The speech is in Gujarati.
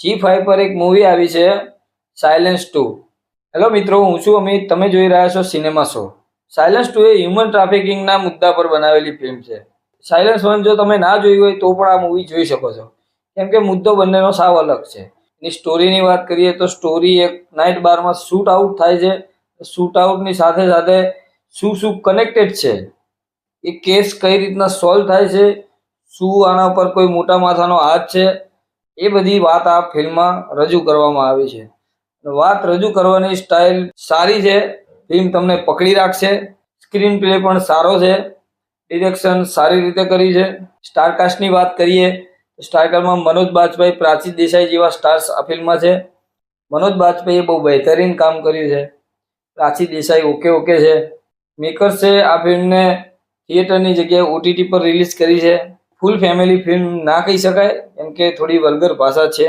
G5 પર એક મૂવી આવી છે સાયલેન્સ 2. હેલો મિત્રો, હું છું અમિત. તમે જોઈ રહ્યા છો સિનેમા શો. સાયલેન્સ 2 એ હ્યુમન ટ્રાફિકિંગના મુદ્દા પર બનાવેલી ફિલ્મ છે. સાયલેન્સ 1 જો તમે ના જોઈ હોય તો પણ આ મૂવી જોઈ શકો છો, કેમ કે મુદ્દો બંનેનો સાવ અલગ છે. એની સ્ટોરીની વાત કરીએ તો સ્ટોરી એક નાઇટ બારમાં શૂટ આઉટ થાય છે. શૂટ આઉટની સાથે સાથે શું કનેક્ટેડ છે, એ કેસ કઈ રીતના સોલ્વ થાય છે, શું આના પર કોઈ મોટા માથાનો હાથ છે, એ બધી વાત આ ફિલ્મમાં રજૂ કરવામાં આવી છે. વાત રજૂ કરવાની સ્ટાઇલ સારી છે. ફિલ્મ તમને પકડી રાખશે. સ્ક્રીન પ્લે પણ સારો છે. ડિરેક્શન સારી રીતે કરી છે. સ્ટારકાસ્ટની વાત કરીએ તો સ્ટારકાસ્ટમાં મનોજ બાજપાઈ, પ્રાચી દેસાઈ જેવા સ્ટાર્સ આ ફિલ્મમાં છે. મનોજ બાજપાઈએ બહુ બહેતરીન કામ કર્યું છે. પ્રાચી દેસાઈ ઓકે છે. મેકર્સે આ ફિલ્મને થિયેટરની જગ્યાએ OTT પર રિલીઝ કરી છે. ફૂલ ફેમિલી ફિલ્મ ના કહી શકાય, કેમ કે થોડી વલ્ગર ભાષા છે.